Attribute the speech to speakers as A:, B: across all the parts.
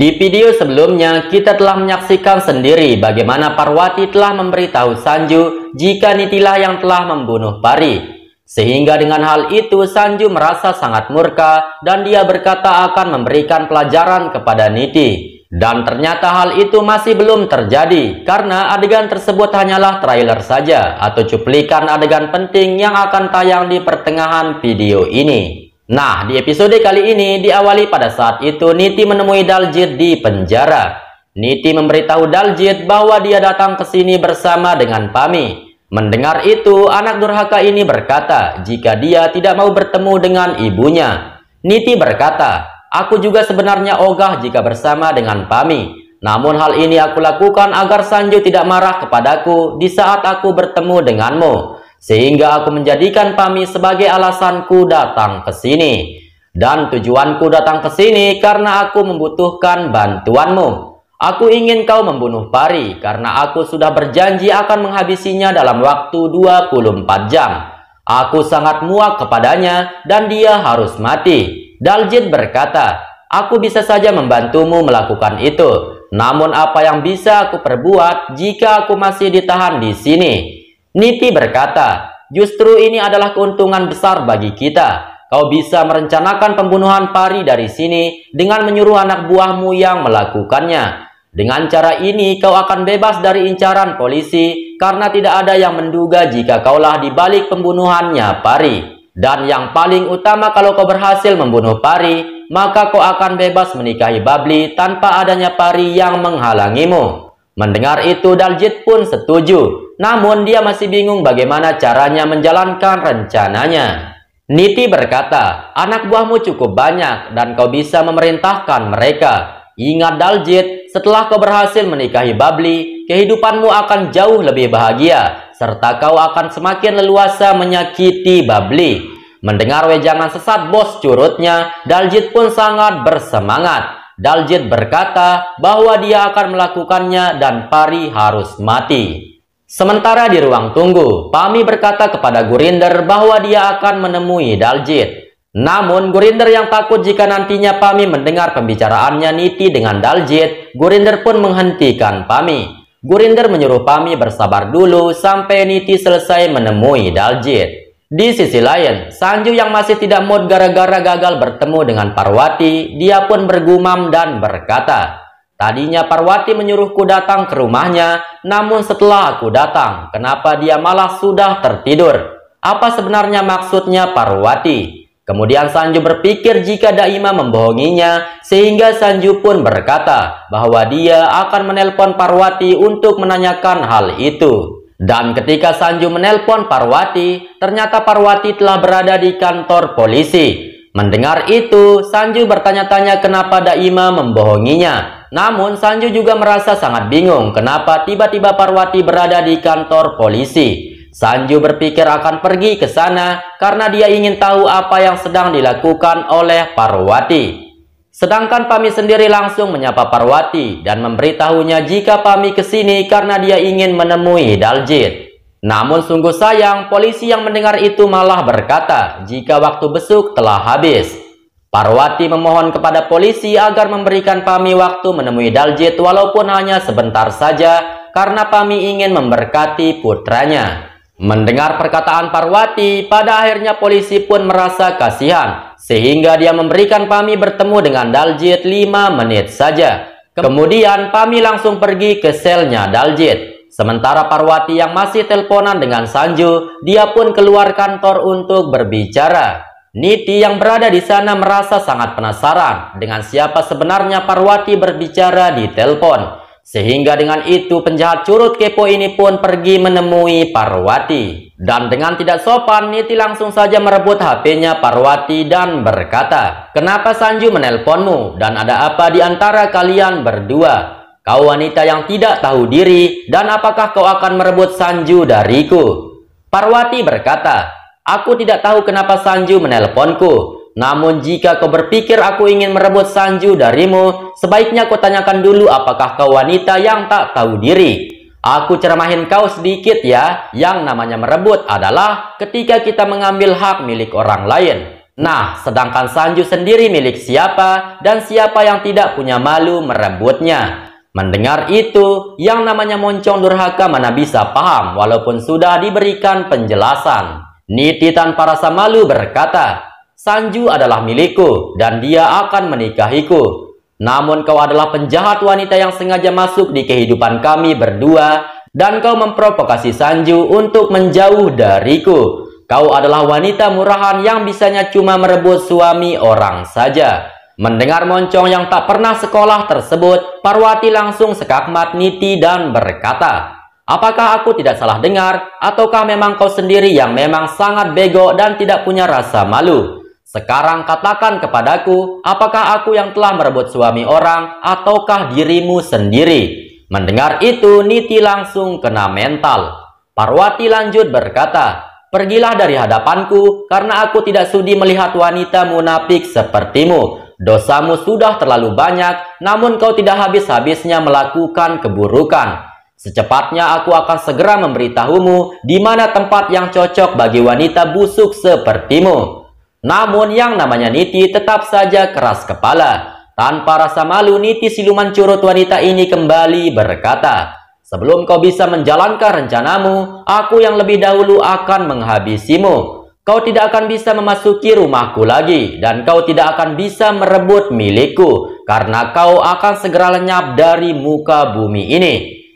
A: Di video sebelumnya, kita telah menyaksikan sendiri bagaimana Parwati telah memberitahu Sanju jika Nitilah yang telah membunuh Pari. Sehingga dengan hal itu, Sanju merasa sangat murka dan dia berkata akan memberikan pelajaran kepada Niti. Dan ternyata hal itu masih belum terjadi, karena adegan tersebut hanyalah trailer saja atau cuplikan adegan penting yang akan tayang di pertengahan video ini. Nah, di episode kali ini diawali pada saat itu Niti menemui Daljit di penjara. Niti memberitahu Daljit bahwa dia datang ke sini bersama dengan Pami. Mendengar itu, anak durhaka ini berkata jika dia tidak mau bertemu dengan ibunya. Niti berkata, "Aku juga sebenarnya ogah jika bersama dengan Pami. Namun hal ini aku lakukan agar Sanju tidak marah kepadaku di saat aku bertemu denganmu. Sehingga aku menjadikan Pami sebagai alasanku datang ke sini. Dan tujuanku datang ke sini karena aku membutuhkan bantuanmu. Aku ingin kau membunuh Pari karena aku sudah berjanji akan menghabisinya dalam waktu 24 jam. Aku sangat muak kepadanya dan dia harus mati." Daljit berkata, "Aku bisa saja membantumu melakukan itu. Namun apa yang bisa aku perbuat jika aku masih ditahan di sini?" Niti berkata, "Justru ini adalah keuntungan besar bagi kita. Kau bisa merencanakan pembunuhan Pari dari sini dengan menyuruh anak buahmu yang melakukannya. Dengan cara ini kau akan bebas dari incaran polisi karena tidak ada yang menduga jika kaulah di balik pembunuhannya Pari. Dan yang paling utama, kalau kau berhasil membunuh Pari, maka kau akan bebas menikahi Babli tanpa adanya Pari yang menghalangimu." Mendengar itu, Daljit pun setuju. Namun dia masih bingung bagaimana caranya menjalankan rencananya. Niti berkata, "Anak buahmu cukup banyak dan kau bisa memerintahkan mereka. Ingat Daljit, setelah kau berhasil menikahi Babli, kehidupanmu akan jauh lebih bahagia, serta kau akan semakin leluasa menyakiti Babli." Mendengar wejangan sesat bos curutnya, Daljit pun sangat bersemangat. Daljit berkata bahwa dia akan melakukannya dan Pari harus mati. Sementara di ruang tunggu, Pami berkata kepada Gurinder bahwa dia akan menemui Daljit. Namun Gurinder yang takut jika nantinya Pami mendengar pembicaraannya Niti dengan Daljit, Gurinder pun menghentikan Pami. Gurinder menyuruh Pami bersabar dulu sampai Niti selesai menemui Daljit. Di sisi lain, Sanju yang masih tidak mood gara-gara gagal bertemu dengan Parwati, dia pun bergumam dan berkata, "Tadinya Parwati menyuruhku datang ke rumahnya, namun setelah aku datang, kenapa dia malah sudah tertidur? Apa sebenarnya maksudnya Parwati?" Kemudian Sanju berpikir jika Daima membohonginya, sehingga Sanju pun berkata bahwa dia akan menelpon Parwati untuk menanyakan hal itu. Dan ketika Sanju menelpon Parwati, ternyata Parwati telah berada di kantor polisi. Mendengar itu, Sanju bertanya-tanya kenapa Daima membohonginya. Namun Sanju juga merasa sangat bingung kenapa tiba-tiba Parwati berada di kantor polisi. Sanju berpikir akan pergi ke sana karena dia ingin tahu apa yang sedang dilakukan oleh Parwati. Sedangkan Pami sendiri langsung menyapa Parwati dan memberitahunya jika Pami ke sini karena dia ingin menemui Daljit. Namun sungguh sayang, polisi yang mendengar itu malah berkata jika waktu besuk telah habis. Parwati memohon kepada polisi agar memberikan Pami waktu menemui Daljit walaupun hanya sebentar saja karena Pami ingin memberkati putranya. Mendengar perkataan Parwati, pada akhirnya polisi pun merasa kasihan, sehingga dia memberikan Pami bertemu dengan Daljit 5 menit saja. Kemudian Pami langsung pergi ke selnya Daljit. Sementara Parwati yang masih teleponan dengan Sanju, dia pun keluar kantor untuk berbicara. Niti yang berada di sana merasa sangat penasaran dengan siapa sebenarnya Parwati berbicara di telepon. Sehingga dengan itu penjahat curut kepo ini pun pergi menemui Parwati. Dan dengan tidak sopan, Niti langsung saja merebut HP-nya Parwati dan berkata, "Kenapa Sanju menelponmu? Dan ada apa di antara kalian berdua? Kau wanita yang tidak tahu diri, dan apakah kau akan merebut Sanju dariku?" Parwati berkata, "Aku tidak tahu kenapa Sanju menelponku. Namun jika kau berpikir aku ingin merebut Sanju darimu, sebaiknya kau tanyakan dulu apakah kau wanita yang tak tahu diri. Aku ceramahin kau sedikit ya, yang namanya merebut adalah ketika kita mengambil hak milik orang lain. Nah, sedangkan Sanju sendiri milik siapa dan siapa yang tidak punya malu merebutnya. Mendengar itu, yang namanya Moncong durhaka mana bisa paham walaupun sudah diberikan penjelasan. Niti tanpa rasa malu berkata, Sanju adalah milikku dan dia akan menikahiku. Namun kau adalah penjahat wanita yang sengaja masuk di kehidupan kami berdua dan kau memprovokasi Sanju untuk menjauh dariku. Kau adalah wanita murahan yang bisanya cuma merebut suami orang saja. Mendengar Moncong yang tak pernah sekolah tersebut, Parwati langsung sekakmat Niti dan berkata, apakah aku tidak salah dengar, ataukah memang kau sendiri yang memang sangat bego dan tidak punya rasa malu? Sekarang katakan kepadaku, apakah aku yang telah merebut suami orang, ataukah dirimu sendiri? Mendengar itu, Niti langsung kena mental. Parwati lanjut berkata, pergilah dari hadapanku, karena aku tidak sudi melihat wanita munafik sepertimu. Dosamu sudah terlalu banyak, namun kau tidak habis-habisnya melakukan keburukan. Secepatnya aku akan segera memberitahumu di mana tempat yang cocok bagi wanita busuk sepertimu. Namun yang namanya Niti tetap saja keras kepala. Tanpa rasa malu, Niti siluman curut wanita ini kembali berkata, sebelum kau bisa menjalankan rencanamu, aku yang lebih dahulu akan menghabisimu. Kau tidak akan bisa memasuki rumahku lagi, dan kau tidak akan bisa merebut milikku, karena kau akan segera lenyap dari muka bumi ini.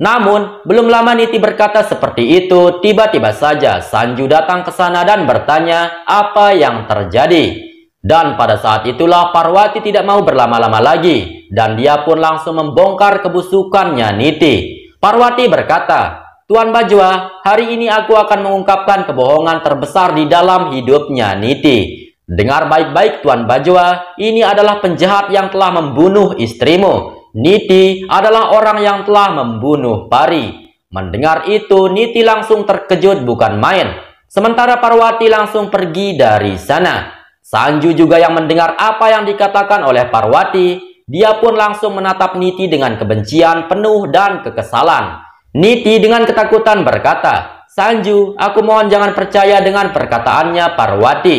A: Namun, belum lama Niti berkata seperti itu, tiba-tiba saja Sanju datang ke sana dan bertanya apa yang terjadi. Dan pada saat itulah Parwati tidak mau berlama-lama lagi, dan dia pun langsung membongkar kebusukannya Niti. Parwati berkata, Tuan Bajwa, hari ini aku akan mengungkapkan kebohongan terbesar di dalam hidupnya Niti. Dengar baik-baik Tuan Bajwa, ini adalah penjahat yang telah membunuh istrimu. Niti adalah orang yang telah membunuh Pari. Mendengar itu, Niti langsung terkejut bukan main. Sementara Parwati langsung pergi dari sana. Sanju juga yang mendengar apa yang dikatakan oleh Parwati, dia pun langsung menatap Niti dengan kebencian penuh dan kekesalan. Niti dengan ketakutan berkata, Sanju, aku mohon jangan percaya dengan perkataannya Parwati.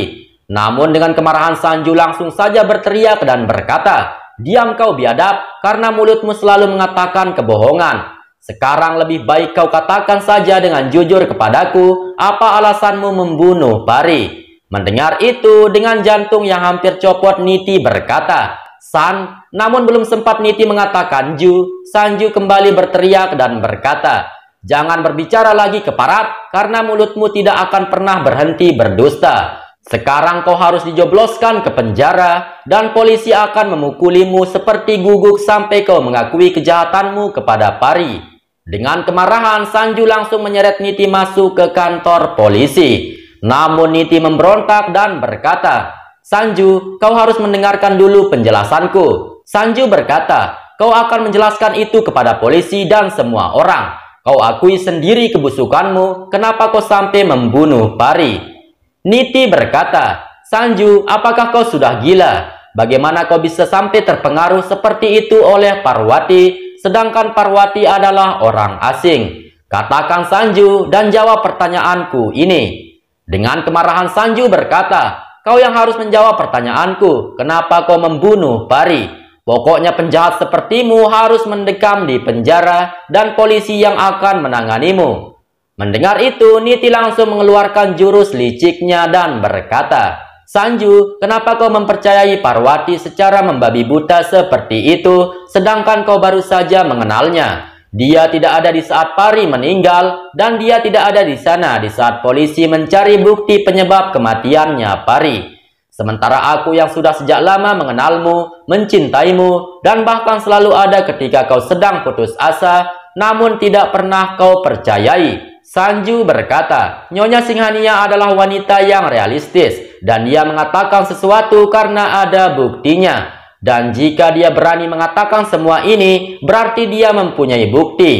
A: Namun dengan kemarahan Sanju langsung saja berteriak dan berkata, diam kau biadab, karena mulutmu selalu mengatakan kebohongan. Sekarang lebih baik kau katakan saja dengan jujur kepadaku, apa alasanmu membunuh Pari? Mendengar itu, dengan jantung yang hampir copot, Niti berkata, San, namun belum sempat Niti mengatakan Ju, Sanju kembali berteriak dan berkata, jangan berbicara lagi keparat, karena mulutmu tidak akan pernah berhenti berdusta. Sekarang kau harus dijobloskan ke penjara, dan polisi akan memukulimu seperti guguk sampai kau mengakui kejahatanmu kepada Pari. Dengan kemarahan, Sanju langsung menyeret Niti masuk ke kantor polisi. Namun Niti memberontak dan berkata, Sanju, kau harus mendengarkan dulu penjelasanku. Sanju berkata, kau akan menjelaskan itu kepada polisi dan semua orang. Kau akui sendiri kebusukanmu, kenapa kau sampai membunuh Pari? Niti berkata, Sanju, apakah kau sudah gila? Bagaimana kau bisa sampai terpengaruh seperti itu oleh Parwati, sedangkan Parwati adalah orang asing? Katakan Sanju dan jawab pertanyaanku ini. Dengan kemarahan Sanju berkata, kau yang harus menjawab pertanyaanku, kenapa kau membunuh Pari? Pokoknya penjahat sepertimu harus mendekam di penjara dan polisi yang akan menanganimu. Mendengar itu, Niti langsung mengeluarkan jurus liciknya dan berkata, Sanju, kenapa kau mempercayai Parwati secara membabi buta seperti itu, sedangkan kau baru saja mengenalnya? Dia tidak ada di saat Pari meninggal, dan dia tidak ada di sana di saat polisi mencari bukti penyebab kematiannya Pari. Sementara aku yang sudah sejak lama mengenalmu, mencintaimu, dan bahkan selalu ada ketika kau sedang putus asa, namun tidak pernah kau percayai. Sanju berkata, Nyonya Singhania adalah wanita yang realistis, dan dia mengatakan sesuatu karena ada buktinya. Dan jika dia berani mengatakan semua ini, berarti dia mempunyai bukti.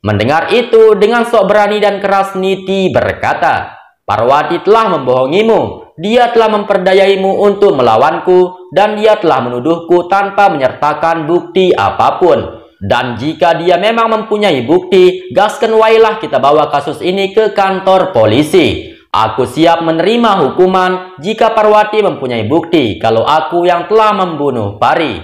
A: Mendengar itu, dengan sok berani dan keras Niti berkata, Parwati telah membohongimu. Dia telah memperdayaimu untuk melawanku, dan dia telah menuduhku tanpa menyertakan bukti apapun. Dan jika dia memang mempunyai bukti, gaskan wailah kita bawa kasus ini ke kantor polisi. Aku siap menerima hukuman jika Parwati mempunyai bukti kalau aku yang telah membunuh Pari.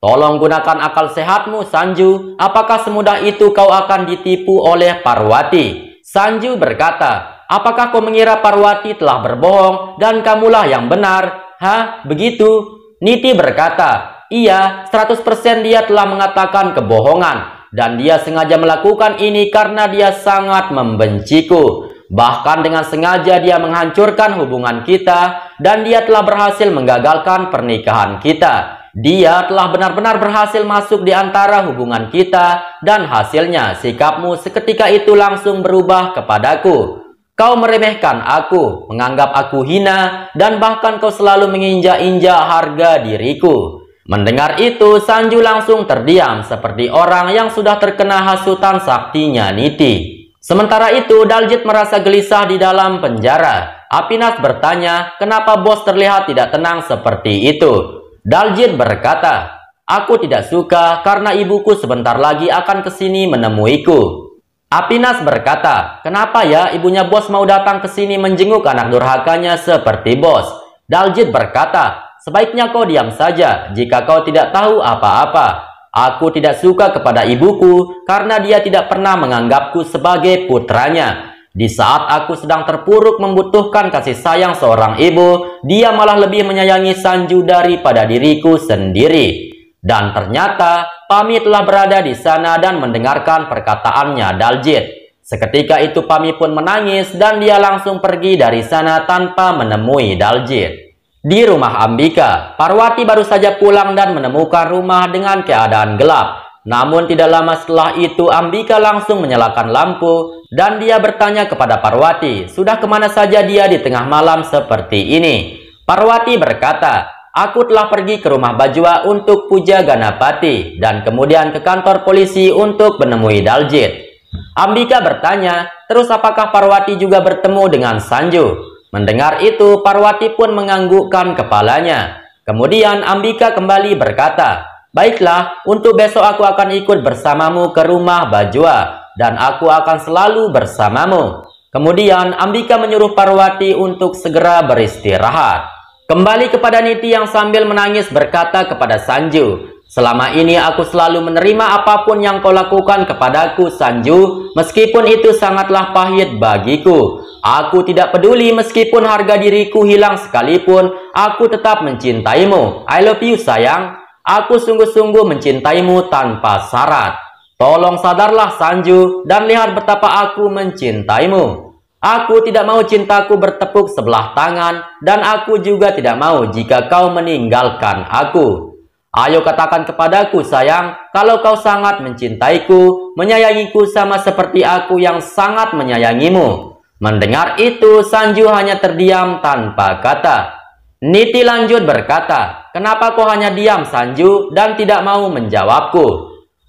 A: Tolong gunakan akal sehatmu, Sanju. Apakah semudah itu kau akan ditipu oleh Parwati? Sanju berkata, apakah kau mengira Parwati telah berbohong dan kamulah yang benar? Hah, begitu? Niti berkata, iya, 100% dia telah mengatakan kebohongan. Dan dia sengaja melakukan ini karena dia sangat membenciku. Bahkan dengan sengaja dia menghancurkan hubungan kita dan dia telah berhasil menggagalkan pernikahan kita. Dia telah benar-benar berhasil masuk di antara hubungan kita dan hasilnya sikapmu seketika itu langsung berubah kepadaku. Kau meremehkan aku, menganggap aku hina, dan bahkan kau selalu menginjak-injak harga diriku. Mendengar itu, Sanju langsung terdiam seperti orang yang sudah terkena hasutan saktinya Niti. Sementara itu, Daljit merasa gelisah di dalam penjara. Apinas bertanya, kenapa bos terlihat tidak tenang seperti itu? Daljit berkata, aku tidak suka karena ibuku sebentar lagi akan kesini menemuiku. Apinas berkata, kenapa ya ibunya bos mau datang ke sini menjenguk anak durhakanya seperti bos? Daljit berkata, sebaiknya kau diam saja jika kau tidak tahu apa-apa. Aku tidak suka kepada ibuku karena dia tidak pernah menganggapku sebagai putranya. Di saat aku sedang terpuruk membutuhkan kasih sayang seorang ibu, dia malah lebih menyayangi Sanju daripada diriku sendiri. Dan ternyata Pami telah berada di sana dan mendengarkan perkataannya Daljit. Seketika itu Pami pun menangis dan dia langsung pergi dari sana tanpa menemui Daljit. Di rumah Ambika, Parwati baru saja pulang dan menemukan rumah dengan keadaan gelap. Namun tidak lama setelah itu Ambika langsung menyalakan lampu dan dia bertanya kepada Parwati, sudah kemana saja dia di tengah malam seperti ini? Parwati berkata, aku telah pergi ke rumah Bajwa untuk puja Ganapati dan kemudian ke kantor polisi untuk menemui Daljit. Ambika bertanya, terus apakah Parwati juga bertemu dengan Sanju? Mendengar itu, Parwati pun menganggukkan kepalanya. Kemudian Ambika kembali berkata, baiklah, untuk besok aku akan ikut bersamamu ke rumah Bajwa, dan aku akan selalu bersamamu. Kemudian Ambika menyuruh Parwati untuk segera beristirahat. Kembali kepada Niti yang sambil menangis berkata kepada Sanju, selama ini aku selalu menerima apapun yang kau lakukan kepadaku, Sanju, meskipun itu sangatlah pahit bagiku. Aku tidak peduli meskipun harga diriku hilang sekalipun, aku tetap mencintaimu. I love you, sayang. Aku sungguh-sungguh mencintaimu tanpa syarat. Tolong sadarlah, Sanju, dan lihat betapa aku mencintaimu. Aku tidak mau cintaku bertepuk sebelah tangan, dan aku juga tidak mau jika kau meninggalkan aku. Ayo katakan kepadaku, sayang, kalau kau sangat mencintaiku, menyayangiku sama seperti aku yang sangat menyayangimu. Mendengar itu, Sanju hanya terdiam tanpa kata. Niti lanjut berkata, kenapa kau hanya diam, Sanju, dan tidak mau menjawabku?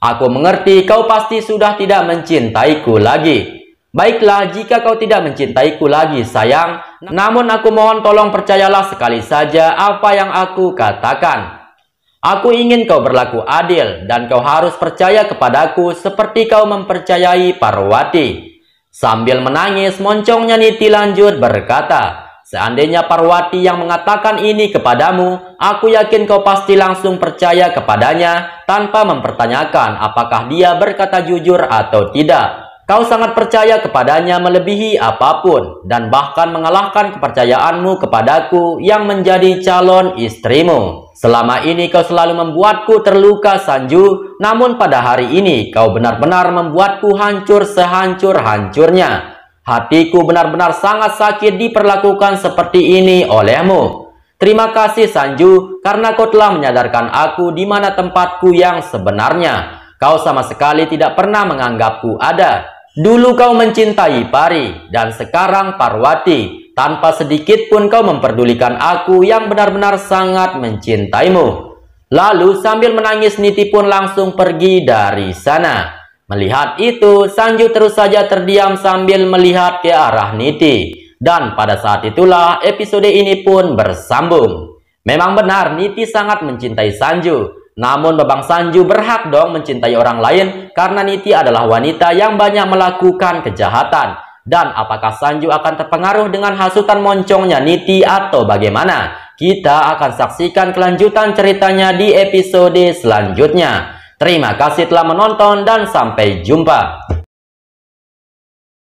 A: Aku mengerti kau pasti sudah tidak mencintaiku lagi. Baiklah, jika kau tidak mencintaiku lagi, sayang, namun aku mohon tolong percayalah sekali saja apa yang aku katakan. Aku ingin kau berlaku adil, dan kau harus percaya kepadaku seperti kau mempercayai Parwati. Sambil menangis, moncongnya Niti lanjut berkata, seandainya Parwati yang mengatakan ini kepadamu, aku yakin kau pasti langsung percaya kepadanya tanpa mempertanyakan apakah dia berkata jujur atau tidak. Kau sangat percaya kepadanya melebihi apapun dan bahkan mengalahkan kepercayaanmu kepadaku yang menjadi calon istrimu. Selama ini kau selalu membuatku terluka, Sanju, namun pada hari ini kau benar-benar membuatku hancur sehancur-hancurnya. Hatiku benar-benar sangat sakit diperlakukan seperti ini olehmu. Terima kasih, Sanju, karena kau telah menyadarkan aku di mana tempatku yang sebenarnya. Kau sama sekali tidak pernah menganggapku ada. Dulu kau mencintai Pari, dan sekarang Parwati. Tanpa sedikit pun kau memperdulikan aku yang benar-benar sangat mencintaimu. Lalu sambil menangis Niti pun langsung pergi dari sana. Melihat itu, Sanju terus saja terdiam sambil melihat ke arah Niti. Dan pada saat itulah episode ini pun bersambung. Memang benar Niti sangat mencintai Sanju. Namun Babang Sanju berhak dong mencintai orang lain karena Niti adalah wanita yang banyak melakukan kejahatan. Dan apakah Sanju akan terpengaruh dengan hasutan moncongnya Niti atau bagaimana? Kita akan saksikan kelanjutan ceritanya di episode selanjutnya. Terima kasih telah menonton dan sampai jumpa.